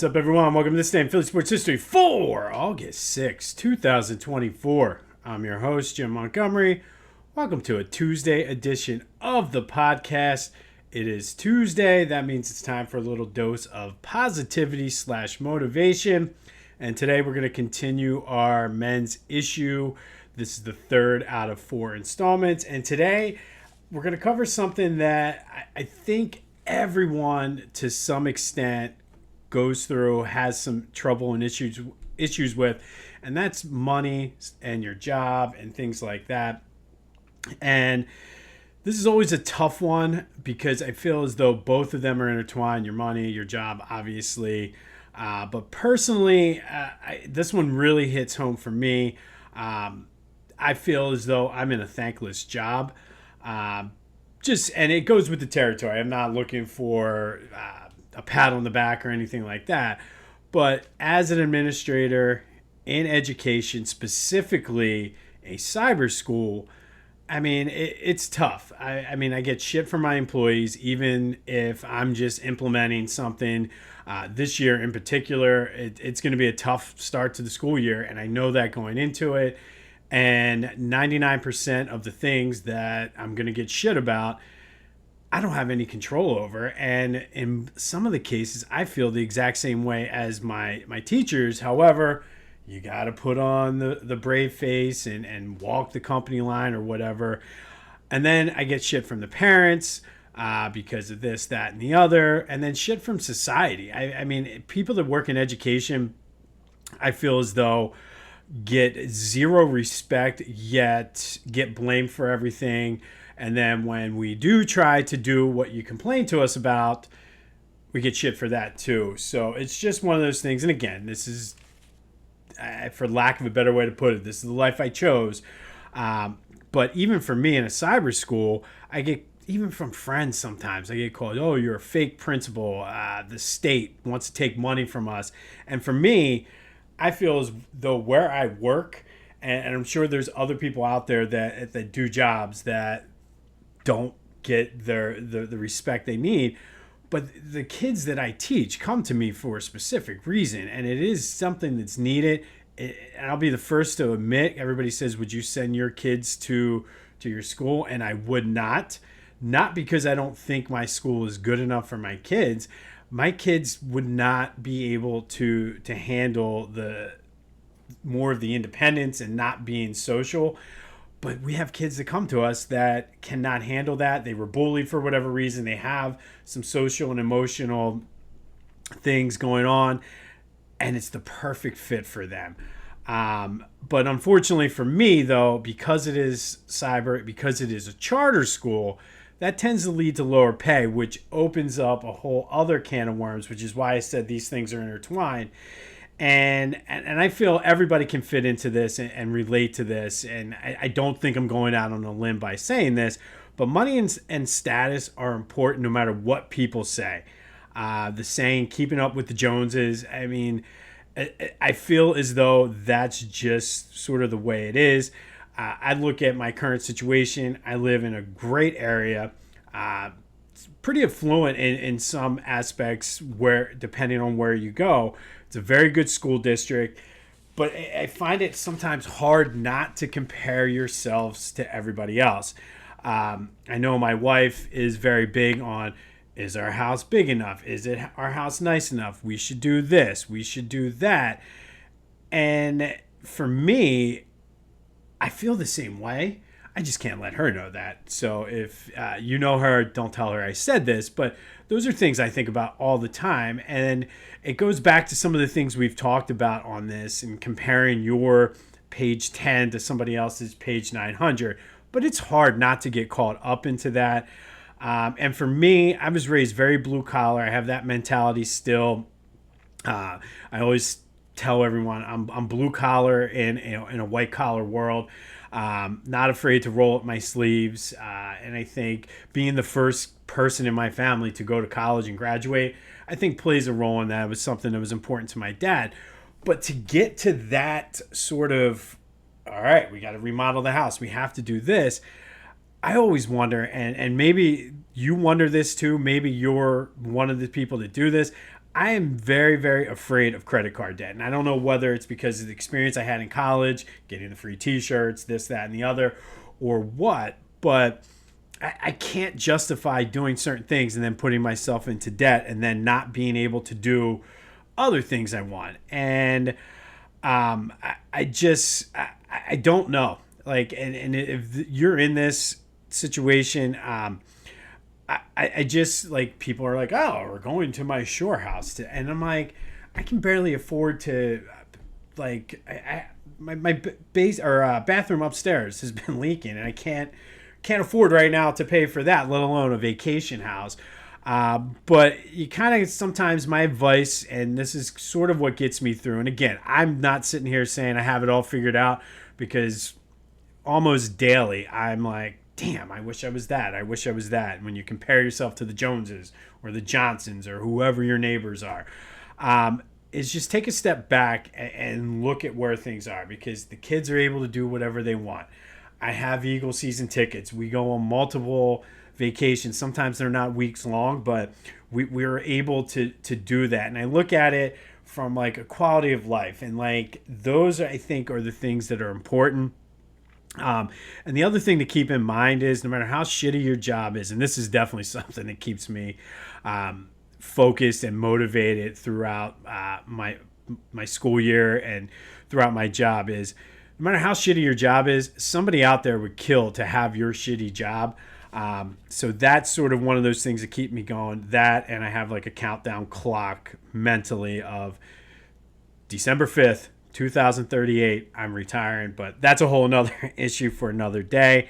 up, everyone? Welcome to this day in Philly Sports History for August 6, 2024. I'm your host, Jim Montgomery. Welcome to a Tuesday edition of the podcast. It is Tuesday. That means it's time for a little dose of positivity / motivation. And today we're going to continue our men's issue. This is the third out of 4 installments. And today we're going to cover something that I think everyone to some extent goes through, has some trouble and issues with, and that's money and your job and things like that. And this is always a tough one because I feel as though both of them are intertwined. Your money, your job, obviously. But personally, this one really hits home for me. I feel as though I'm in a thankless job. And it goes with the territory. I'm not looking for a pat on the back or anything like that. But as an administrator in education, specifically a cyber school, I mean, it's tough. I mean, I get shit from my employees, even if I'm just implementing something. This year in particular, it's going to be a tough start to the school year, and I know that going into it. And 99% of the things that I'm going to get shit about, I don't have any control over. And in some of the cases, I feel the exact same way as my teachers. However, you got to put on the brave face and walk the company line or whatever. And then I get shit from the parents because of this, that, and the other. And then shit from society. I mean, people that work in education, I feel as though get zero respect, yet get blamed for everything. And then when we do try to do what you complain to us about, we get shit for that too. So it's just one of those things. And again, this is, for lack of a better way to put it, this is the life I chose. But even for me in a cyber school, I get, even from friends sometimes, I get called, oh, you're a fake principal. The state wants to take money from us. And for me, I feel as though where I work, and I'm sure there's other people out there that do jobs that don't get the respect they need, but the kids that I teach come to me for a specific reason, and it is something that's needed. And I'll be the first to admit, everybody says, would you send your kids to your school? And I would not because I don't think my school is good enough for my kids. My kids would not be able to handle the more of the independence and not being social. But we have kids that come to us that cannot handle that. They were bullied for whatever reason. They have some social and emotional things going on, and it's the perfect fit for them. But unfortunately for me, though, because it is cyber, because it is a charter school, that tends to lead to lower pay, which opens up a whole other can of worms, which is why I said these things are intertwined. And I feel everybody can fit into this and relate to this. And I don't think I'm going out on a limb by saying this, but money and status are important no matter what people say. The saying, keeping up with the Joneses, I mean, I feel as though that's just sort of the way it is. I look at my current situation. I live in a great area. It's pretty affluent in some aspects, where depending on where you go. It's a very good school district, but I find it sometimes hard not to compare yourselves to everybody else. I know my wife is very big on, is our house big enough? Is it our house nice enough? We should do this. We should do that. And for me, I feel the same way. I just can't let her know that. So if you know her, don't tell her I said this. But those are things I think about all the time. And it goes back to some of the things we've talked about on this and comparing your page 10 to somebody else's page 900. But it's hard not to get caught up into that. And for me, I was raised very blue collar. I have that mentality still. I always tell everyone I'm blue collar in a white collar world. Not afraid to roll up my sleeves. And I think being the first person in my family to go to college and graduate, I think plays a role in that. It was something that was important to my dad. But to get to that sort of, all right, we got to remodel the house, we have to do this. I always wonder, and maybe you wonder this too, maybe you're one of the people that do this. I am very, very afraid of credit card debt. And I don't know whether it's because of the experience I had in college, getting the free t-shirts, this, that, and the other, or what, but I can't justify doing certain things and then putting myself into debt and then not being able to do other things I want. And I don't know. Like, and if you're in this situation, I just, like, people are like, oh, we're going to my shore house. And I'm like, I can barely afford to, like, my base or bathroom upstairs has been leaking, and I can't afford right now to pay for that, let alone a vacation house. But you kind of, sometimes my advice, and this is sort of what gets me through. And again, I'm not sitting here saying I have it all figured out, because almost daily I'm like, damn, I wish I was that. I wish I was that. And when you compare yourself to the Joneses or the Johnsons or whoever your neighbors are, is just take a step back and look at where things are, because the kids are able to do whatever they want. I have Eagle season tickets. We go on multiple vacations. Sometimes they're not weeks long, but we're able to do that. And I look at it from like a quality of life. And like those, I think, are the things that are important. And the other thing to keep in mind is no matter how shitty your job is, and this is definitely something that keeps me focused and motivated throughout my school year and throughout my job, is no matter how shitty your job is, somebody out there would kill to have your shitty job. So that's sort of one of those things that keep me going. That, and I have like a countdown clock mentally of December 5th, 2038, I'm retiring, but that's a whole nother issue for another day.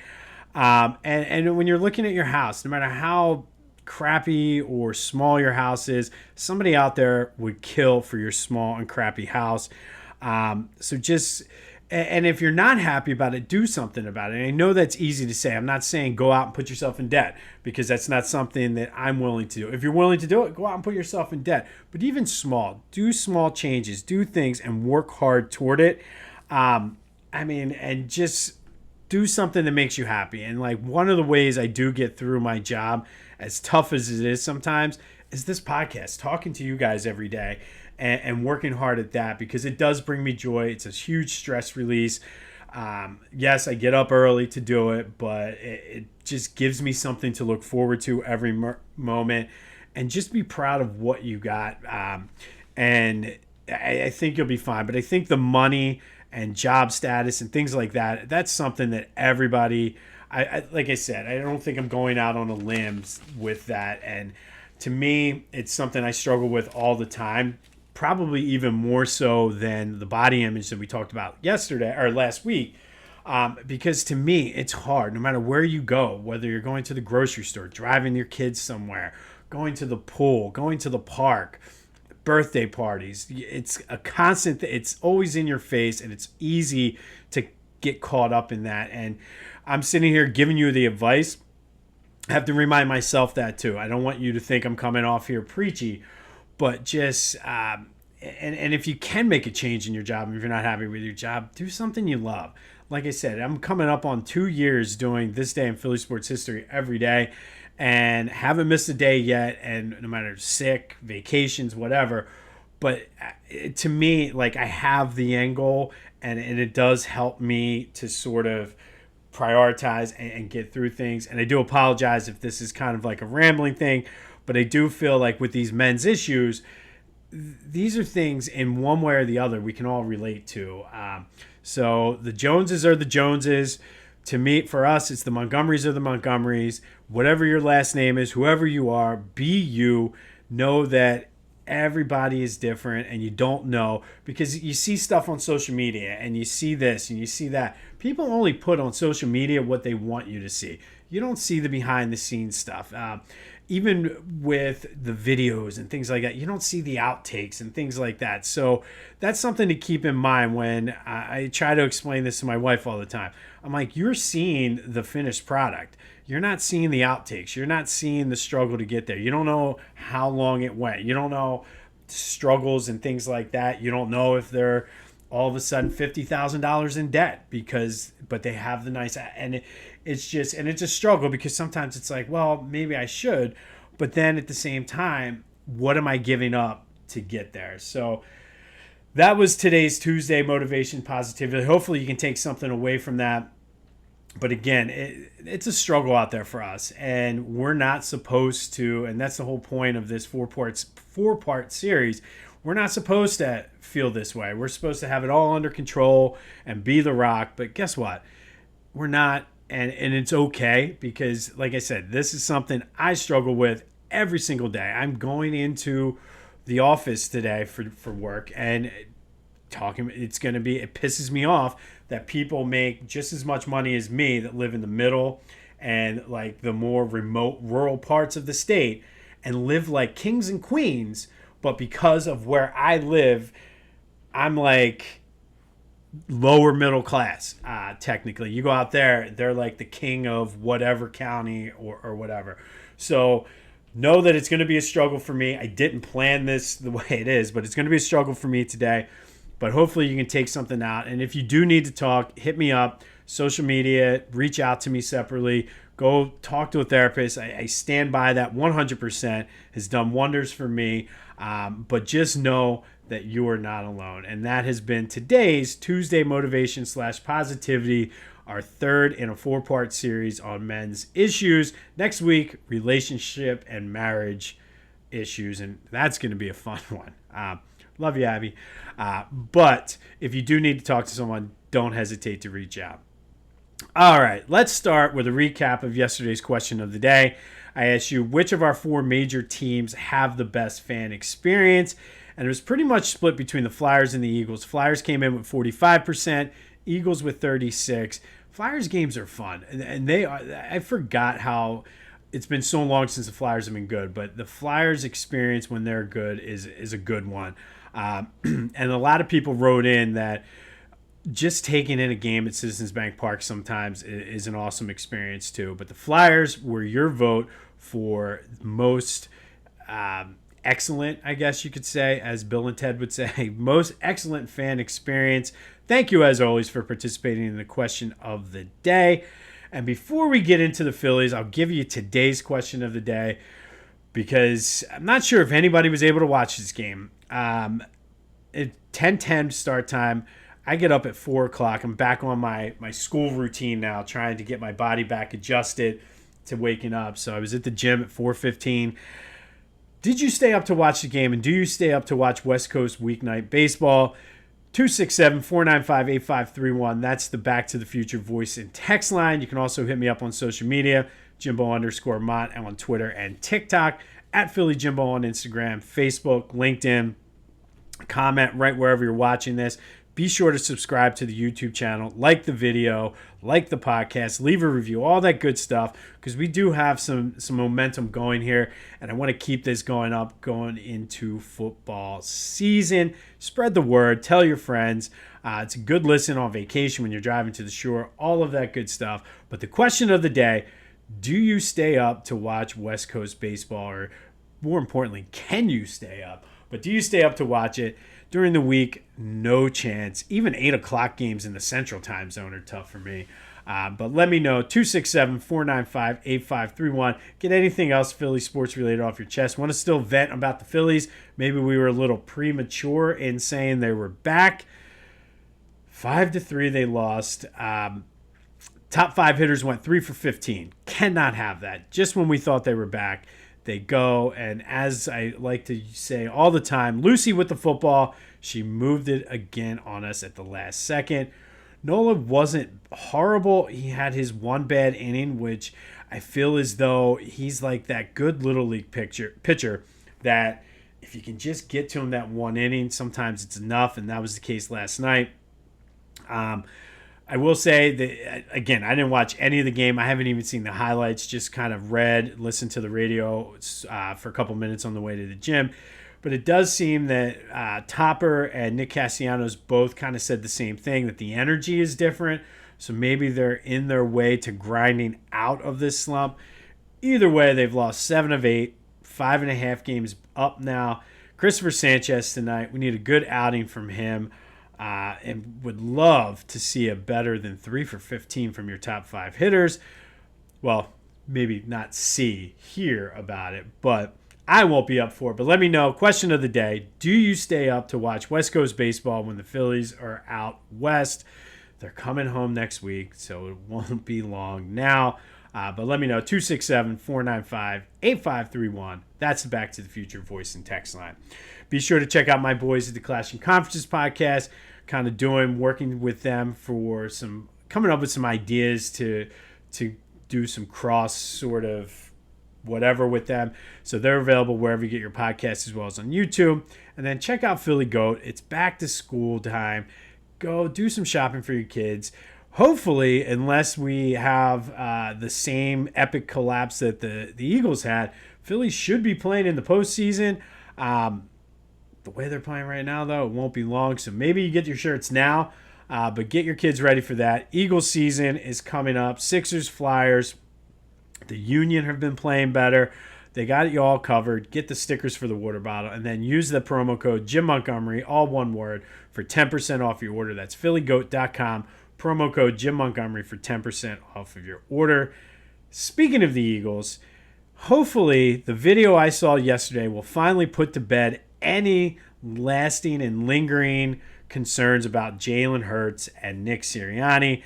And when you're looking at your house, no matter how crappy or small your house is, somebody out there would kill for your small and crappy house. So just, and if you're not happy about it, do something about it. And I know that's easy to say. I'm not saying go out and put yourself in debt, because that's not something that I'm willing to do. If you're willing to do it, go out and put yourself in debt. But even small, do small changes, do things and work hard toward it. And just do something that makes you happy. And like one of the ways I do get through my job, as tough as it is sometimes, is this podcast, talking to you guys every day. And working hard at that, because it does bring me joy. It's a huge stress release. Yes, I get up early to do it, but it just gives me something to look forward to every moment, and just be proud of what you got. And I think you'll be fine. But I think the money and job status and things like that, that's something that everybody, like I said, I don't think I'm going out on a limb with that. And to me, it's something I struggle with all the time. Probably even more so than the body image that we talked about yesterday or last week, because to me, it's hard no matter where you go, whether you're going to the grocery store, driving your kids somewhere, going to the pool, going to the park, birthday parties. It's a constant, it's always in your face, and it's easy to get caught up in that. And I'm sitting here giving you the advice. I have to remind myself that too. I don't want you to think I'm coming off here preachy, but just, and if you can make a change in your job, if you're not happy with your job, do something you love. Like I said, I'm coming up on 2 years doing This Day in Philly Sports History every day, and haven't missed a day yet. And no matter sick, vacations, whatever, but to me, like, I have the end goal, and it does help me to sort of prioritize and get through things. And I do apologize if this is kind of like a rambling thing, but I do feel like with these men's issues, these are things in one way or the other we can all relate to. So the Joneses are the Joneses. To me, for us, it's the Montgomerys are the Montgomerys. Whatever your last name is, whoever you are, be you. Know that everybody is different, and you don't know, because you see stuff on social media and you see this and you see that. People only put on social media what they want you to see. You don't see the behind the scenes stuff. Even with the videos and things like that, you don't see the outtakes and things like that. So that's something to keep in mind when I try to explain this to my wife all the time. I'm like, you're seeing the finished product. You're not seeing the outtakes. You're not seeing the struggle to get there. You don't know how long it went. You don't know struggles and things like that. You don't know if they're all of a sudden $50,000 in debt but they have the nice, and it's a struggle, because sometimes it's like, well, maybe I should, but then at the same time, what am I giving up to get there. So that was today's Tuesday motivation, positivity. Hopefully you can take something away from that. But again, it's a struggle out there for us, and we're not supposed to, and that's the whole point of this four-part series. We're not supposed to feel this way. We're supposed to have it all under control and be the Rock. But guess what? We're not, and it's okay because, like I said, this is something I struggle with every single day. I'm going into the office today for work, and it pisses me off that people make just as much money as me that live in the middle and like the more remote rural parts of the state and live like kings and queens. But because of where I live, I'm like lower middle class, technically. You go out there, they're like the king of whatever county or whatever. So know that it's going to be a struggle for me. I didn't plan this the way it is, but it's going to be a struggle for me today. But hopefully you can take something out. And if you do need to talk, hit me up. Social media, reach out to me separately. Go talk to a therapist. I stand by that 100%. Has done wonders for me. But just know that you are not alone. And that has been today's Tuesday Motivation / Positivity, our third in a 4-part series on men's issues. Next week, relationship and marriage issues. And that's going to be a fun one. Love you, Abby. But if you do need to talk to someone, don't hesitate to reach out. All right, let's start with a recap of yesterday's question of the day. I asked you, which of our 4 major teams have the best fan experience? And it was pretty much split between the Flyers and the Eagles. Flyers came in with 45%, Eagles with 36%. Flyers games are fun, and they are. I forgot how it's been so long since the Flyers have been good, but the Flyers experience when they're good is a good one. And a lot of people wrote in that just taking in a game at Citizens Bank Park sometimes is an awesome experience too. But the Flyers were your vote for most excellent, I guess you could say, as Bill and Ted would say, most excellent fan experience. Thank you, as always, for participating in the question of the day. And before we get into the Phillies, I'll give you today's question of the day because I'm not sure if anybody was able to watch this game. At 10:10 start time, I get up at 4 o'clock. I'm back on my school routine now, trying to get my body back adjusted to waking up. So I was at the gym at 4:15. Did you stay up to watch the game, and do you stay up to watch West Coast weeknight baseball? 267-495-8531. That's the Back to the Future voice and text line. You can also hit me up on social media, Jimbo_Mott on Twitter and TikTok, at Philly Jimbo on Instagram, Facebook, LinkedIn. Comment right wherever you're watching this. Be sure to subscribe to the YouTube channel, like the video, like the podcast, leave a review, all that good stuff, because we do have some momentum going here, and I want to keep this going into football season. Spread the word, tell your friends. It's a good listen on vacation when you're driving to the shore, all of that good stuff. But the question of the day, do you stay up to watch West Coast baseball, or more importantly, can you stay up? But do you stay up to watch it? During the week, no chance. Even 8 o'clock games in the Central Time Zone are tough for me. But let me know, 267-495-8531. Get anything else Philly sports related off your chest. Want to still vent about the Phillies? Maybe we were a little premature in saying they were back. 5-3 they lost. Top 5 hitters went 3 for 15. Cannot have that. Just when we thought they were back, they go. And as I like to say all the time, Lucy with the football, she moved it again on us at the last second. Nola wasn't horrible. He had his one bad inning, which I feel as though he's like that good little league pitcher that if you can just get to him that one inning, sometimes it's enough, and that was the case last night. I will say that, again, I didn't watch any of the game. I haven't even seen the highlights, just kind of listened to the radio for a couple minutes on the way to the gym. But it does seem that Topper and Nick Castellanos both kind of said the same thing, that the energy is different. So maybe they're in their way to grinding out of this slump. Either way, they've lost 7 of 8, 5.5 games up now. Cristopher Sanchez tonight, we need a good outing from him. And would love to see a better than 3 for 15 from your top 5 hitters. Well, maybe not hear about it, but I won't be up for it, but let me know. Question of the day. Do you stay up to watch West Coast baseball when the Phillies are out west? They're coming home next week, so it won't be long now. But let me know. 267-495-8531. That's the Back to the Future voice and text line. Be sure to check out my boys at the Clash and Conferences podcast. Kind of working with them for coming up with some ideas to do some cross sort of whatever with them. So they're available wherever you get your podcasts as well as on YouTube. And then check out Philly Goat. It's back to school time. Go do some shopping for your kids. Hopefully, unless we have the same epic collapse that the Eagles had, Philly should be playing in the postseason. The way they're playing right now, though, it won't be long. So maybe you get your shirts now, but get your kids ready for that. Eagles season is coming up. Sixers, Flyers. The Union have been playing better. They got you all covered. Get the stickers for the water bottle, and then use the promo code Jim Montgomery, all one word, for 10% off your order. That's phillygoat.com. Promo code Jim Montgomery for 10% off of your order. Speaking of the Eagles, hopefully the video I saw yesterday will finally put to bed any lasting and lingering concerns about Jalen Hurts and Nick Sirianni.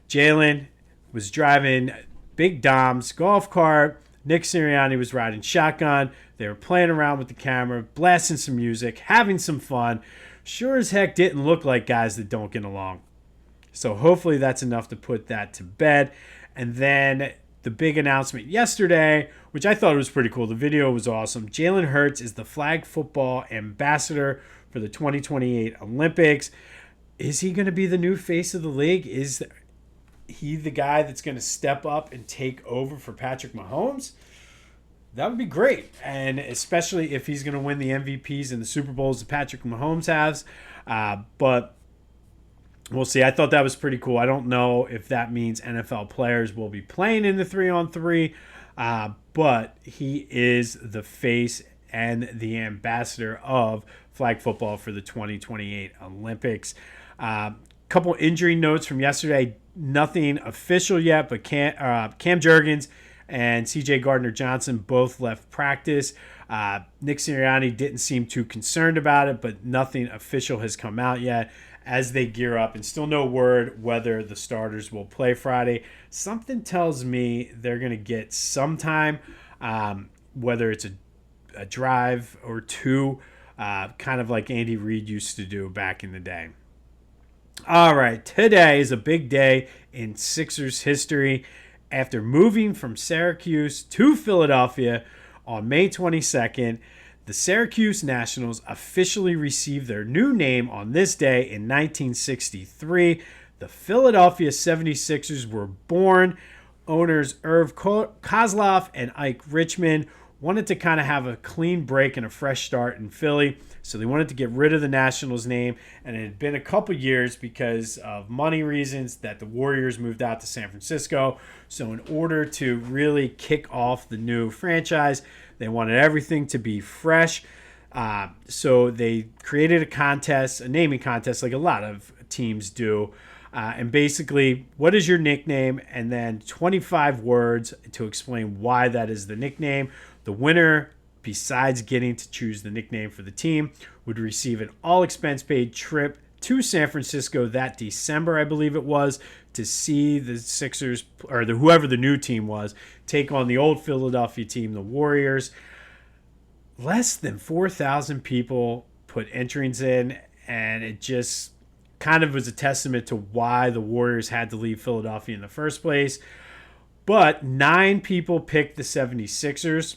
Jalen was driving Big Dom's golf cart. Nick Sirianni was riding shotgun. They were playing around with the camera, blasting some music, having some fun. Sure as heck didn't look like guys that don't get along. So hopefully that's enough to put that to bed. And then the big announcement yesterday, which I thought was pretty cool. The video was awesome. Jalen Hurts is the flag football ambassador for the 2028 Olympics. Is he going to be the new face of the league? Is he the guy that's going to step up and take over for Patrick Mahomes? That would be great. And especially if he's going to win the MVPs and the Super Bowls that Patrick Mahomes has. But we'll see. I thought that was pretty cool. I don't know if that means NFL players will be playing in the 3-on-3, but he is the face and the ambassador of flag football for the 2028 Olympics. Couple injury notes from yesterday. Nothing official yet, but Cam Jurgens and C.J. Gardner-Johnson both left practice. Nick Sirianni didn't seem too concerned about it, but nothing official has come out yet as they gear up, and still no word whether the starters will play Friday. Something tells me they're going to get some time, whether it's a drive or two, kind of like Andy Reid used to do back in the day. All right, today is a big day in Sixers history. After moving from Syracuse to Philadelphia on May 22nd, the Syracuse Nationals officially received their new name on this day in 1963. The Philadelphia 76ers were born. Owners Irv Kozlov and Ike Richmond wanted to kind of have a clean break and a fresh start in Philly. So they wanted to get rid of the Nationals name, and it had been a couple years because of money reasons that the Warriors moved out to San Francisco. So in order to really kick off the new franchise, they wanted everything to be fresh. So they created a naming contest like a lot of teams do. And basically, what is your nickname? And then 25 words to explain why that is the nickname. The winner, besides getting to choose the nickname for the team, would receive an all-expense-paid trip to San Francisco that December, I believe it was, to see the Sixers, or whoever the new team was, take on the old Philadelphia team, the Warriors. Less than 4,000 people put entrants in, and it just kind of was a testament to why the Warriors had to leave Philadelphia in the first place. But 9 people picked the 76ers.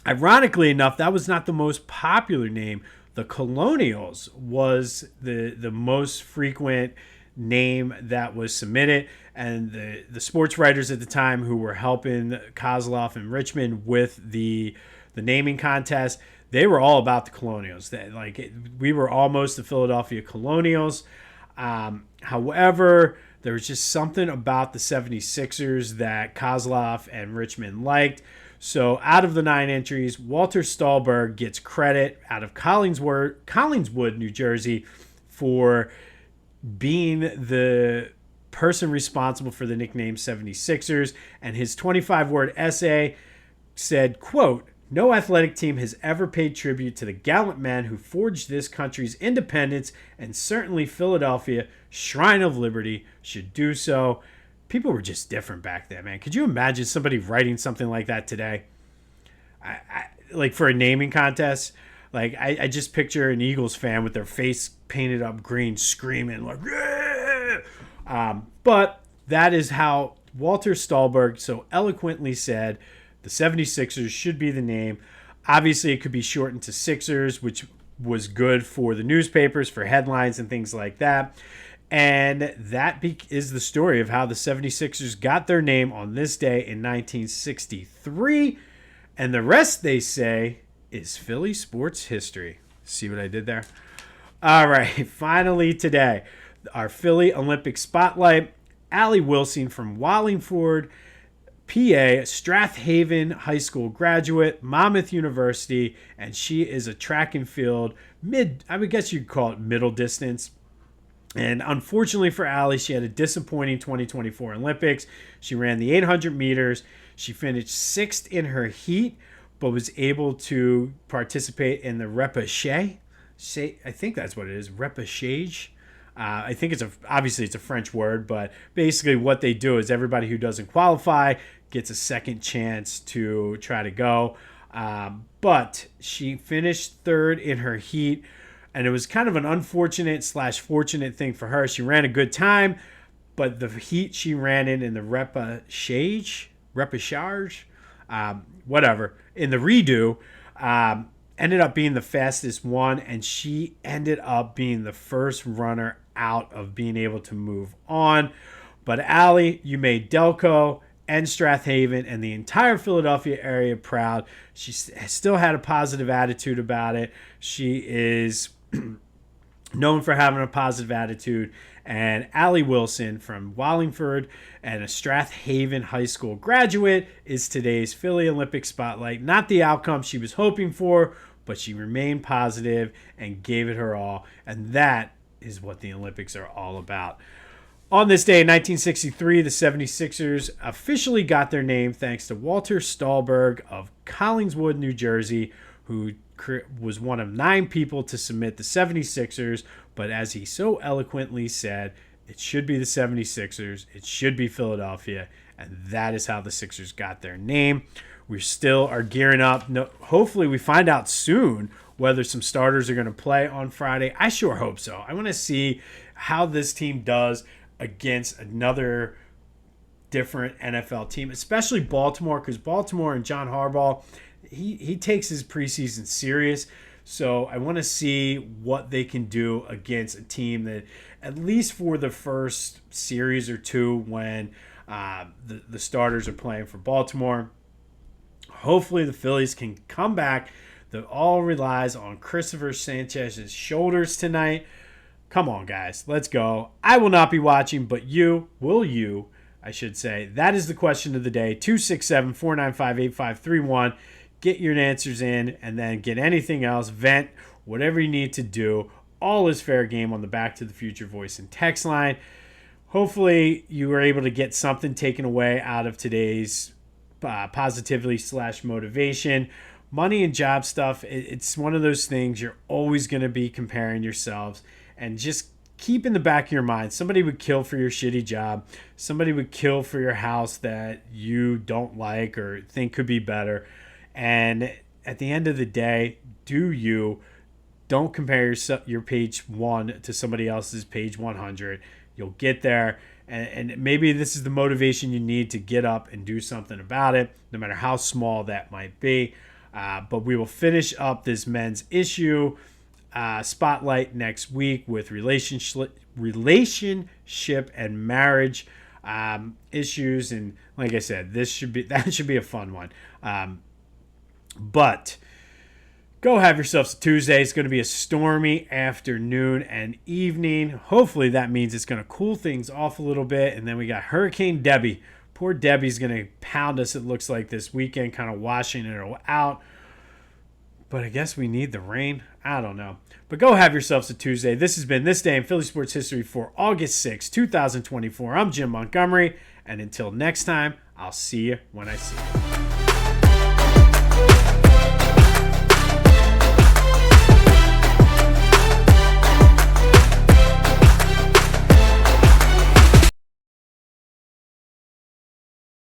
Ironically enough, that was not the most popular name. The Colonials was the most frequent name that was submitted, and the sports writers at the time who were helping Kozlov and Richmond with the naming contest, they were all about the Colonials. We were almost the Philadelphia Colonials. However, there was just something about the 76ers that Kozlov and Richmond liked. So out of the 9 entries, Walter Stahlberg gets credit out of Collingswood, New Jersey, for being the person responsible for the nickname 76ers. And his 25-word essay said, quote, No athletic team has ever paid tribute to the gallant men who forged this country's independence, and certainly Philadelphia, Shrine of Liberty, should do so. People were just different back then, man. Could you imagine somebody writing something like that today? Like for a naming contest? Like, I just picture an Eagles fan with their face painted up green screaming like, yeah! But that is how Walter Stahlberg so eloquently said the 76ers should be the name. Obviously, it could be shortened to Sixers, which was good for the newspapers, for headlines and things like that. And that is the story of how the 76ers got their name on this day in 1963. And the rest, they say, is Philly sports history. See what I did there? All right, finally today, our Philly Olympic spotlight. Allie Wilson from Wallingford, PA, Strathaven High School graduate, Monmouth University, and she is a track and field I would guess you'd call it middle distance. And unfortunately for Allie, she had a disappointing 2024 Olympics. She ran the 800 meters. She finished 6th in her heat, but was able to participate in the repechage. I think that's what it is, repechage. I think obviously it's a French word, but basically what they do is everybody who doesn't qualify gets a second chance to try to go. But she finished 3rd in her heat, and it was kind of an unfortunate / fortunate thing for her. She ran a good time, but the heat she ran in the repechage, whatever, in the redo, ended up being the fastest one, and she ended up being the first runner out of being able to move on. But Allie, you made Delco and Strathaven and the entire Philadelphia area proud. She still had a positive attitude about it. She is known for having a positive attitude. And Allie Wilson from Wallingford and a Strathaven High School graduate is today's Philly Olympic spotlight. Not the outcome she was hoping for, but she remained positive and gave it her all. And that is what the Olympics are all about. On this day in 1963, the 76ers officially got their name thanks to Walter Stahlberg of Collingswood, New Jersey, who was one of 9 people to submit the 76ers. But as he so eloquently said, it should be the 76ers. It should be Philadelphia. And that is how the Sixers got their name. We still are gearing up. Hopefully we find out soon whether some starters are going to play on Friday. I sure hope so. I want to see how this team does against another different NFL team, especially Baltimore, because Baltimore and John Harbaugh, he takes his preseason serious. So I want to see what they can do against a team that, at least for the first series or two when the starters are playing for Baltimore, hopefully the Phillies can come back. That all relies on Cristopher Sanchez's shoulders tonight. Come on, guys. Let's go. I will not be watching, but will you, I should say. That is the question of the day. 267-495-8531. Get your answers in, and then get anything else. Vent, whatever you need to do. All is fair game on the Back to the Future voice and text line. Hopefully, you were able to get something taken away out of today's positivity / motivation. Money and job stuff, it's one of those things you're always going to be comparing yourselves. And just keep in the back of your mind, somebody would kill for your shitty job. Somebody would kill for your house that you don't like or think could be better. And at the end of the day, don't compare your page 1 to somebody else's page 100. You'll get there. And maybe this is the motivation you need to get up and do something about it, no matter how small that might be. But we will finish up this men's issue spotlight next week with relationship and marriage issues. And like I said, that should be a fun one. But go have yourselves a Tuesday. It's going to be a stormy afternoon and evening. Hopefully that means it's going to cool things off a little bit. And then we got Hurricane Debbie. Poor Debbie's going to pound us, it looks like, this weekend, kind of washing it out. But I guess we need the rain. I don't know. But go have yourselves a Tuesday. This has been This Day in Philly Sports History for August 6, 2024. I'm Jim Montgomery. And until next time, I'll see you when I see you.